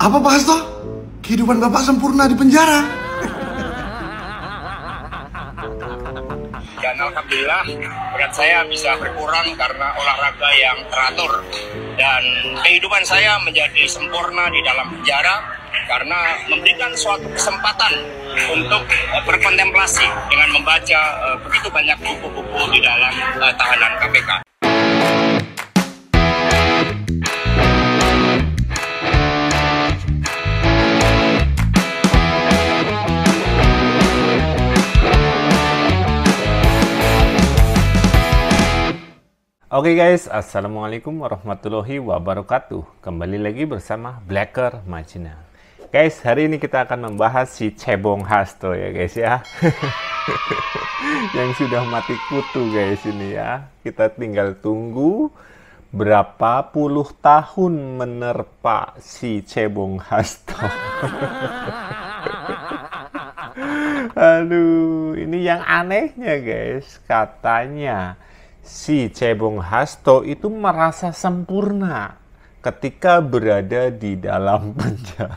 Apa Pak Hasto? Kehidupan Bapak sempurna di penjara. Dan alhamdulillah berat saya bisa berkurang karena olahraga yang teratur. Dan kehidupan saya menjadi sempurna di dalam penjara karena memberikan suatu kesempatan untuk berkontemplasi dengan membaca begitu banyak buku-buku di dalam tahanan KPK. Oke guys, assalamualaikum warahmatullahi wabarakatuh. Kembali lagi bersama Blacker Majina. Guys, hari ini kita akan membahas si Cebong Hasto ya guys ya. Yang sudah mati kutu guys ini ya. Kita tinggal tunggu berapa puluh tahun menerpa si Cebong Hasto. Aduh, ini yang anehnya guys, katanya si Cebong Hasto itu merasa sempurna ketika berada di dalam penjara.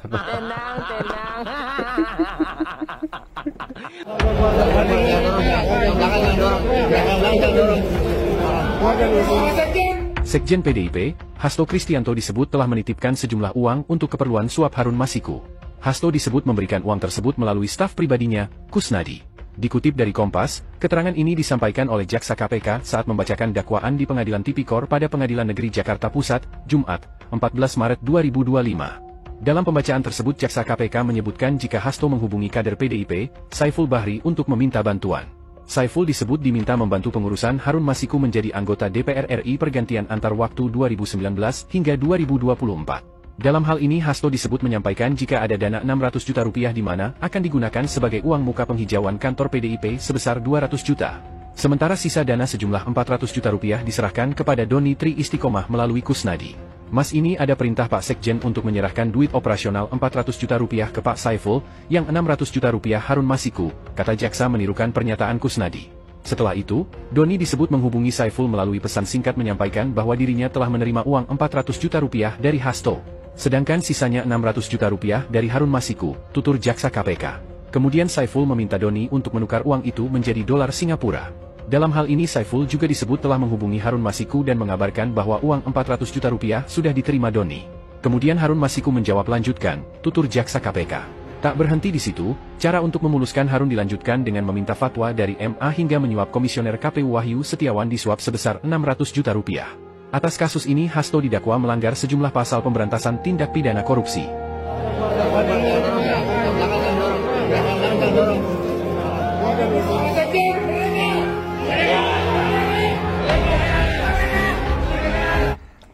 Sekjen PDIP, Hasto Kristianto disebut telah menitipkan sejumlah uang untuk keperluan suap Harun Masiku. Hasto disebut memberikan uang tersebut melalui staf pribadinya, Kusnadi. Dikutip dari Kompas, keterangan ini disampaikan oleh Jaksa KPK saat membacakan dakwaan di Pengadilan Tipikor pada Pengadilan Negeri Jakarta Pusat, Jumat, 14 Maret 2025. Dalam pembacaan tersebut Jaksa KPK menyebutkan jika Hasto menghubungi kader PDIP, Saiful Bahri untuk meminta bantuan. Saiful disebut diminta membantu pengurusan Harun Masiku menjadi anggota DPR RI pergantian antar waktu 2019 hingga 2024. Dalam hal ini Hasto disebut menyampaikan jika ada dana 600 juta rupiah di mana akan digunakan sebagai uang muka penghijauan kantor PDIP sebesar 200 juta. Sementara sisa dana sejumlah 400 juta rupiah diserahkan kepada Doni Tri Istiqomah melalui Kusnadi. Mas ini ada perintah Pak Sekjen untuk menyerahkan duit operasional 400 juta rupiah ke Pak Saiful, yang 600 juta rupiah Harun Masiku, kata jaksa menirukan pernyataan Kusnadi. Setelah itu, Doni disebut menghubungi Saiful melalui pesan singkat menyampaikan bahwa dirinya telah menerima uang 400 juta rupiah dari Hasto. Sedangkan sisanya 600 juta rupiah dari Harun Masiku, tutur jaksa KPK. Kemudian Saiful meminta Doni untuk menukar uang itu menjadi dolar Singapura. Dalam hal ini Saiful juga disebut telah menghubungi Harun Masiku dan mengabarkan bahwa uang 400 juta rupiah sudah diterima Doni. Kemudian Harun Masiku menjawab lanjutkan, tutur jaksa KPK. Tak berhenti di situ, cara untuk memuluskan Harun dilanjutkan dengan meminta fatwa dari MA hingga menyuap komisioner KPU Wahyu Setiawan disuap sebesar 600 juta rupiah. Atas kasus ini Hasto didakwa melanggar sejumlah pasal pemberantasan tindak pidana korupsi.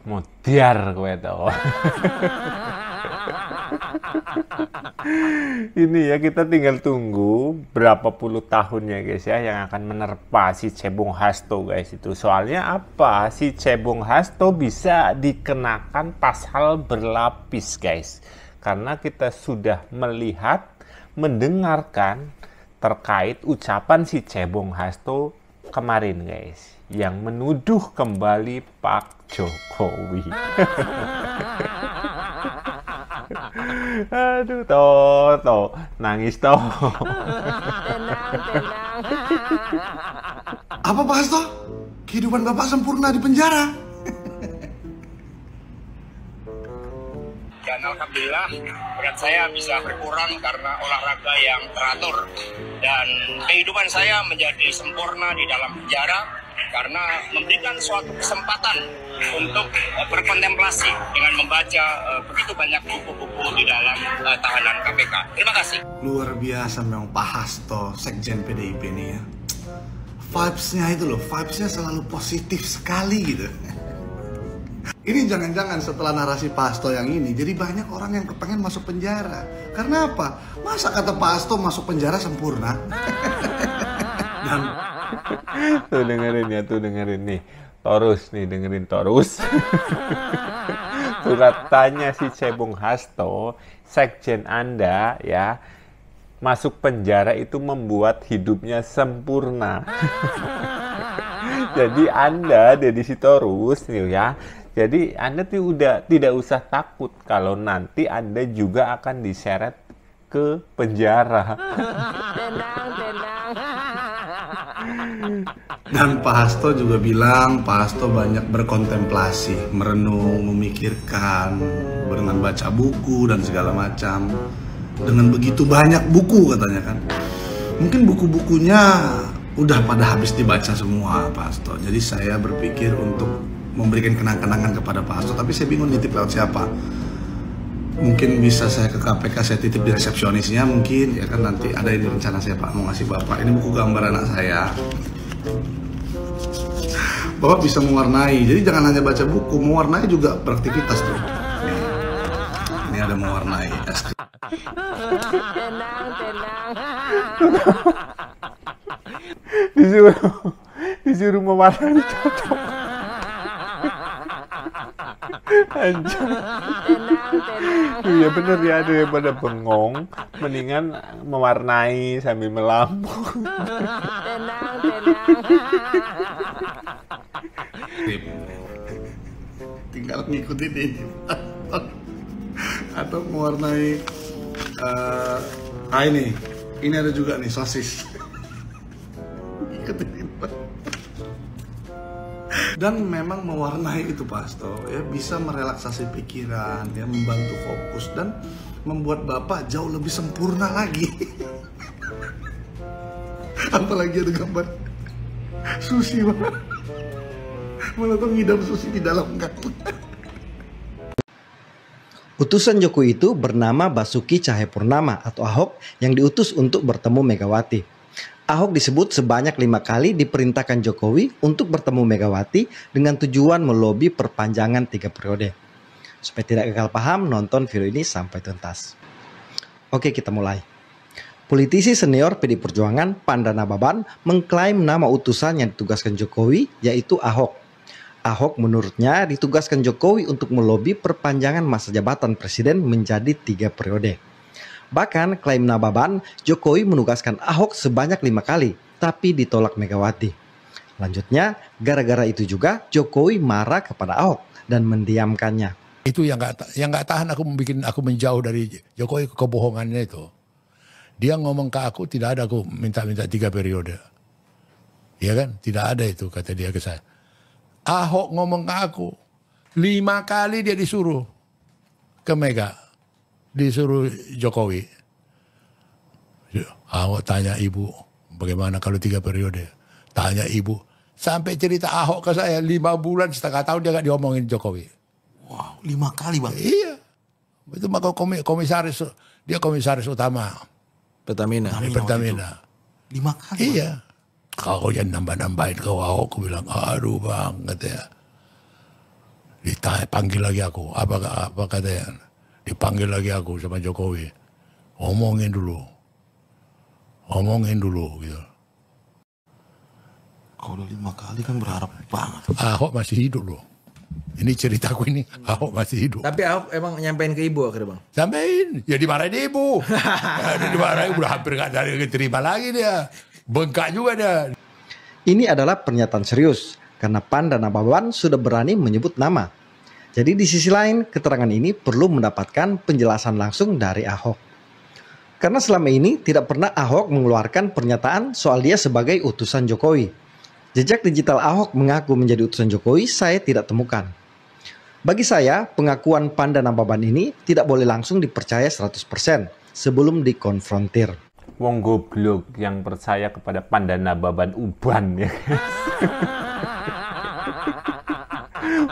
Mutiar kowe to. Ini ya, kita tinggal tunggu berapa puluh tahun ya guys ya yang akan menerpa si Cebong Hasto guys itu. Soalnya apa? Si Cebong Hasto bisa dikenakan pasal berlapis guys. Karena kita sudah melihat, mendengarkan terkait ucapan si Cebong Hasto kemarin guys, yang menuduh kembali Pak Jokowi. Aduh, toh, nangis toh. Apa Pak Hasto? Kehidupan Bapak sempurna di penjara. Dan alhamdulillah berat saya bisa berkurang karena olahraga yang teratur. Dan kehidupan saya menjadi sempurna di dalam penjara karena memberikan suatu kesempatan untuk berkontemplasi dengan membaca begitu banyak buku-buku di dalam tahanan KPK. Terima kasih. Luar biasa memang Pak Hasto, Sekjen PDIP ini ya. Vibes-nya itu loh, vibes-nya selalu positif sekali gitu. Ini jangan-jangan setelah narasi Pak Hasto yang ini, jadi banyak orang yang kepengen masuk penjara. Karena apa? Masa kata Pak Hasto masuk penjara sempurna? Dan tuh dengerin nih. Torus nih, dengerin Torus. Surat tanya si Cebong Hasto, Sekjen Anda ya, masuk penjara itu membuat hidupnya sempurna. Jadi Anda, Deddy Sitorus nih ya, Jadi Anda tidak usah takut kalau nanti Anda juga akan diseret ke penjara. Dan Pak Hasto juga bilang, Pak Hasto banyak berkontemplasi, merenung, memikirkan, dengan baca buku dan segala macam. Dengan begitu banyak buku katanya kan. Mungkin buku-bukunya udah pada habis dibaca semua Pak Hasto. Jadi saya berpikir untuk memberikan kenang-kenangan kepada Pak Hasto, tapi saya bingung nitip lewat siapa. Mungkin bisa saya ke KPK, saya titip di resepsionisnya mungkin, ya kan, nanti ada ini rencana saya Pak, mau ngasih Bapak. Ini buku gambar anak saya. Bapak bisa mewarnai, jadi jangan hanya baca buku, mewarnai juga beraktivitas tuh. Ini ada mewarnai. Disuruh mewarnai cocok. Anjir. Iya bener ya, daripada bengong mendingan mewarnai sambil melampau. Tinggal ngikutin ini atau mewarnai ini ada juga nih sosis. Ikutin ini. Dan memang mewarnai itu Pak Hasto ya bisa merelaksasi pikiran, ya membantu fokus dan membuat Bapak jauh lebih sempurna lagi. Apalagi ada gambar sushi Pak. Mana tuh ngidam sushi di dalam kartu. Utusan Jokowi itu bernama Basuki Cahayapurnama atau Ahok yang diutus untuk bertemu Megawati. Ahok disebut sebanyak 5 kali diperintahkan Jokowi untuk bertemu Megawati dengan tujuan melobi perpanjangan 3 periode. Supaya tidak gagal paham, nonton video ini sampai tuntas. Oke, kita mulai. Politisi senior PD Perjuangan Pandana Baban mengklaim nama utusan yang ditugaskan Jokowi yaitu Ahok. Ahok menurutnya ditugaskan Jokowi untuk melobi perpanjangan masa jabatan presiden menjadi 3 periode. Bahkan klaim Nababan, Jokowi menugaskan Ahok sebanyak 5 kali, tapi ditolak Megawati. Lanjutnya, gara-gara itu juga Jokowi marah kepada Ahok dan mendiamkannya. Itu yang nggak tahan aku menjauh dari Jokowi, kebohongannya itu. Dia ngomong ke aku tidak ada aku minta 3 periode. Ya kan? Tidak ada itu kata dia ke saya. Ahok ngomong ke aku 5 kali dia disuruh ke Mega. Disuruh Jokowi. Ahok tanya ibu, bagaimana kalau 3 periode? Tanya ibu. Sampai cerita Ahok ke saya 5 bulan setengah tahun dia gak diomongin Jokowi. Wow, 5 kali Bang. Iya. Itu maka komisaris, dia komisaris utama. Pertamina. 5 kali. Iya. Kau jangan nambah-nambahin kau Ahok. Aku bilang, aduh Bang, katanya. Ditanya, panggil lagi aku. Apa katanya? Dipanggil lagi aku sama Jokowi. Omongin dulu gitu. Kalau 5 kali kan berharap banget. Ahok masih hidup loh. Ini ceritaku ini, Ahok masih hidup. Tapi Ahok emang nyampein ke ibu akhirnya Bang? Sampein, ya dimarahin ibu. Dimarahin, udah hampir gak ada yang terima lagi dia. Bengkak juga dia. Ini adalah pernyataan serius karena Pandana Baban sudah berani menyebut nama. Jadi di sisi lain, keterangan ini perlu mendapatkan penjelasan langsung dari Ahok. Karena selama ini tidak pernah Ahok mengeluarkan pernyataan soal dia sebagai utusan Jokowi. Jejak digital Ahok mengaku menjadi utusan Jokowi saya tidak temukan. Bagi saya, pengakuan Pandana Baban ini tidak boleh langsung dipercaya 100% sebelum dikonfrontir. Wong goblok yang percaya kepada Pandana Baban uban ya.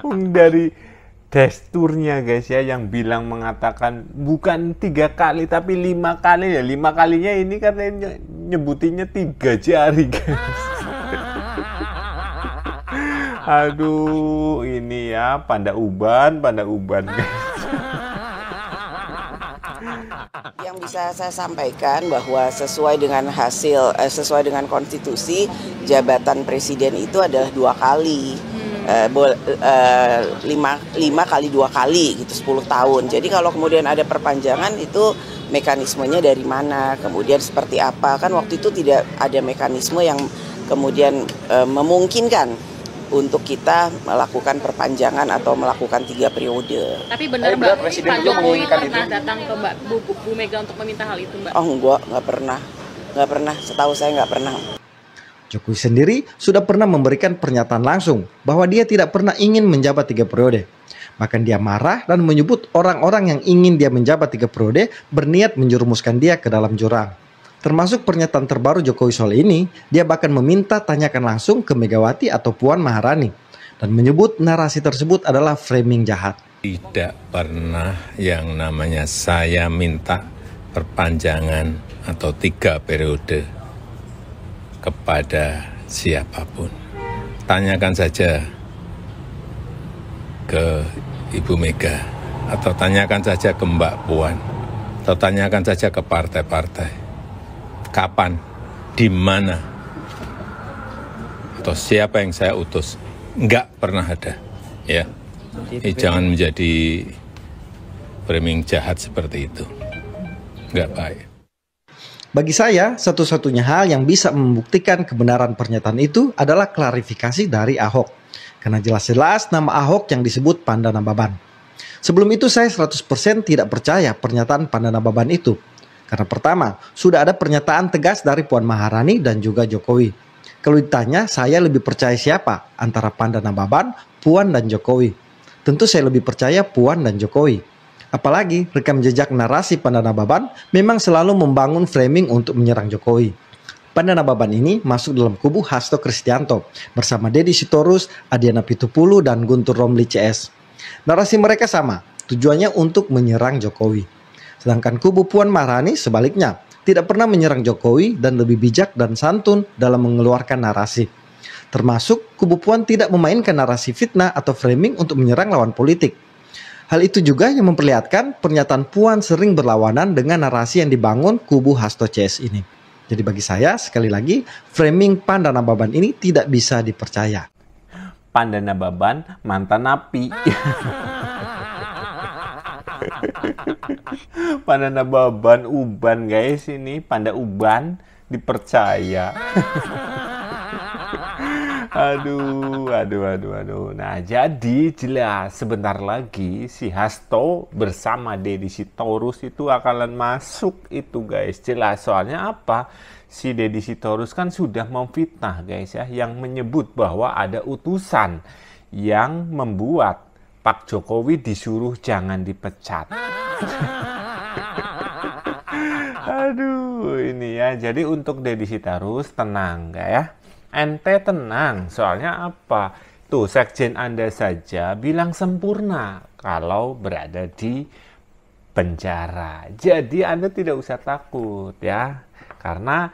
Wong dari gesturnya guys ya, yang bilang mengatakan bukan 3 kali tapi 5 kali ya. 5 kalinya ini katanya nyebutinnya 3 jari guys. Aduh, ini ya panda uban guys. Yang bisa saya sampaikan bahwa sesuai dengan sesuai dengan konstitusi, jabatan presiden itu adalah 2 kali. 5 kali 2 kali gitu 10 tahun. Jadi kalau kemudian ada perpanjangan itu mekanismenya dari mana, kemudian seperti apa, kan waktu itu tidak ada mekanisme yang kemudian memungkinkan untuk kita melakukan perpanjangan atau melakukan 3 periode. Tapi benar Mbak, Pak Jokowi pernah datang ke Bu Mega untuk meminta hal itu Mbak? Oh enggak, nggak pernah. Setahu saya nggak pernah. Jokowi sendiri sudah pernah memberikan pernyataan langsung bahwa dia tidak pernah ingin menjabat 3 periode. Bahkan dia marah dan menyebut orang-orang yang ingin dia menjabat 3 periode berniat menjerumuskan dia ke dalam jurang. Termasuk pernyataan terbaru Jokowi soal ini, dia bahkan meminta tanyakan langsung ke Megawati atau Puan Maharani dan menyebut narasi tersebut adalah framing jahat. Tidak pernah yang namanya saya minta perpanjangan atau 3 periode kepada siapapun. Tanyakan saja ke Ibu Mega, atau tanyakan saja ke Mbak Puan, atau tanyakan saja ke partai-partai. Kapan, di mana, atau siapa yang saya utus? Enggak pernah ada. Ya, jangan menjadi framing jahat seperti itu. Enggak baik. Bagi saya, satu-satunya hal yang bisa membuktikan kebenaran pernyataan itu adalah klarifikasi dari Ahok. Karena jelas-jelas nama Ahok yang disebut Pandana Baban. Sebelum itu saya 100% tidak percaya pernyataan Pandana Baban itu. Karena pertama, sudah ada pernyataan tegas dari Puan Maharani dan juga Jokowi. Kalau ditanya, saya lebih percaya siapa antara Pandana Baban, Puan dan Jokowi. Tentu saya lebih percaya Puan dan Jokowi. Apalagi rekam jejak narasi Pandana Baban memang selalu membangun framing untuk menyerang Jokowi. Pandana Baban ini masuk dalam kubu Hasto Kristianto bersama Deddy Sitorus, Adiana Pitupulu, dan Guntur Romli CS. Narasi mereka sama, tujuannya untuk menyerang Jokowi. Sedangkan kubu Puan Maharani sebaliknya, tidak pernah menyerang Jokowi dan lebih bijak dan santun dalam mengeluarkan narasi. Termasuk kubu Puan tidak memainkan narasi fitnah atau framing untuk menyerang lawan politik. Hal itu juga yang memperlihatkan pernyataan Puan sering berlawanan dengan narasi yang dibangun kubu Hasto CS ini. Jadi bagi saya, sekali lagi, framing Pandana Baban ini tidak bisa dipercaya. Pandana Baban mantan napi. Pandana Baban uban guys, ini Panda uban dipercaya. Aduh. Nah, jadi jelas sebentar lagi si Hasto bersama Deddy Sitorus itu akan masuk itu guys. Jelas, soalnya apa? Si Deddy Sitorus kan sudah memfitnah guys ya, yang menyebut bahwa ada utusan yang membuat Pak Jokowi disuruh jangan dipecat. Aduh, ini ya. Jadi untuk Deddy Sitorus tenang ya. Ente tenang, soalnya apa? Tuh, sekjen Anda saja bilang sempurna kalau berada di penjara. Jadi Anda tidak usah takut ya. Karena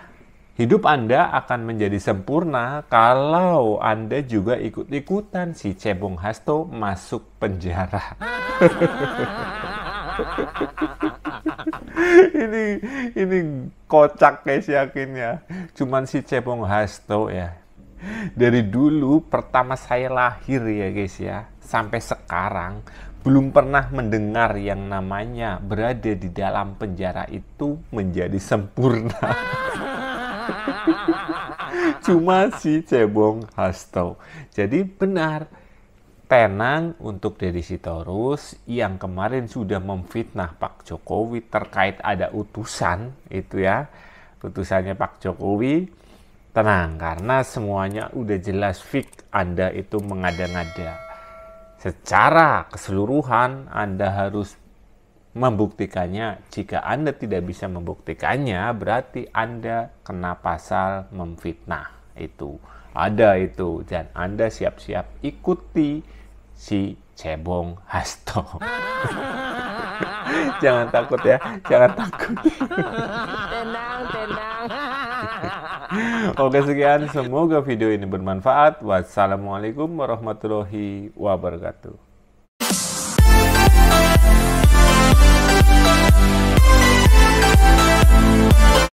hidup Anda akan menjadi sempurna kalau Anda juga ikut-ikutan si Cebong Hasto masuk penjara. ini kocak guys, yakin ya. Cuman si Cebong Hasto ya, dari dulu pertama saya lahir ya guys ya, sampai sekarang belum pernah mendengar yang namanya berada di dalam penjara itu menjadi sempurna. Cuma si Cebong Hasto. Jadi benar, tenang untuk Deddy Sitorus yang kemarin sudah memfitnah Pak Jokowi terkait ada utusan itu ya, utusannya Pak Jokowi. Tenang, karena semuanya udah jelas fix Anda itu mengada-ngada. Secara keseluruhan Anda harus membuktikannya. Jika Anda tidak bisa membuktikannya, berarti Anda kena pasal memfitnah. Itu ada itu, dan Anda siap-siap ikuti si Cebong Hasto. Jangan takut ya, jangan takut. Tenang. Oke, sekian, semoga video ini bermanfaat. Wassalamualaikum warahmatullahi wabarakatuh.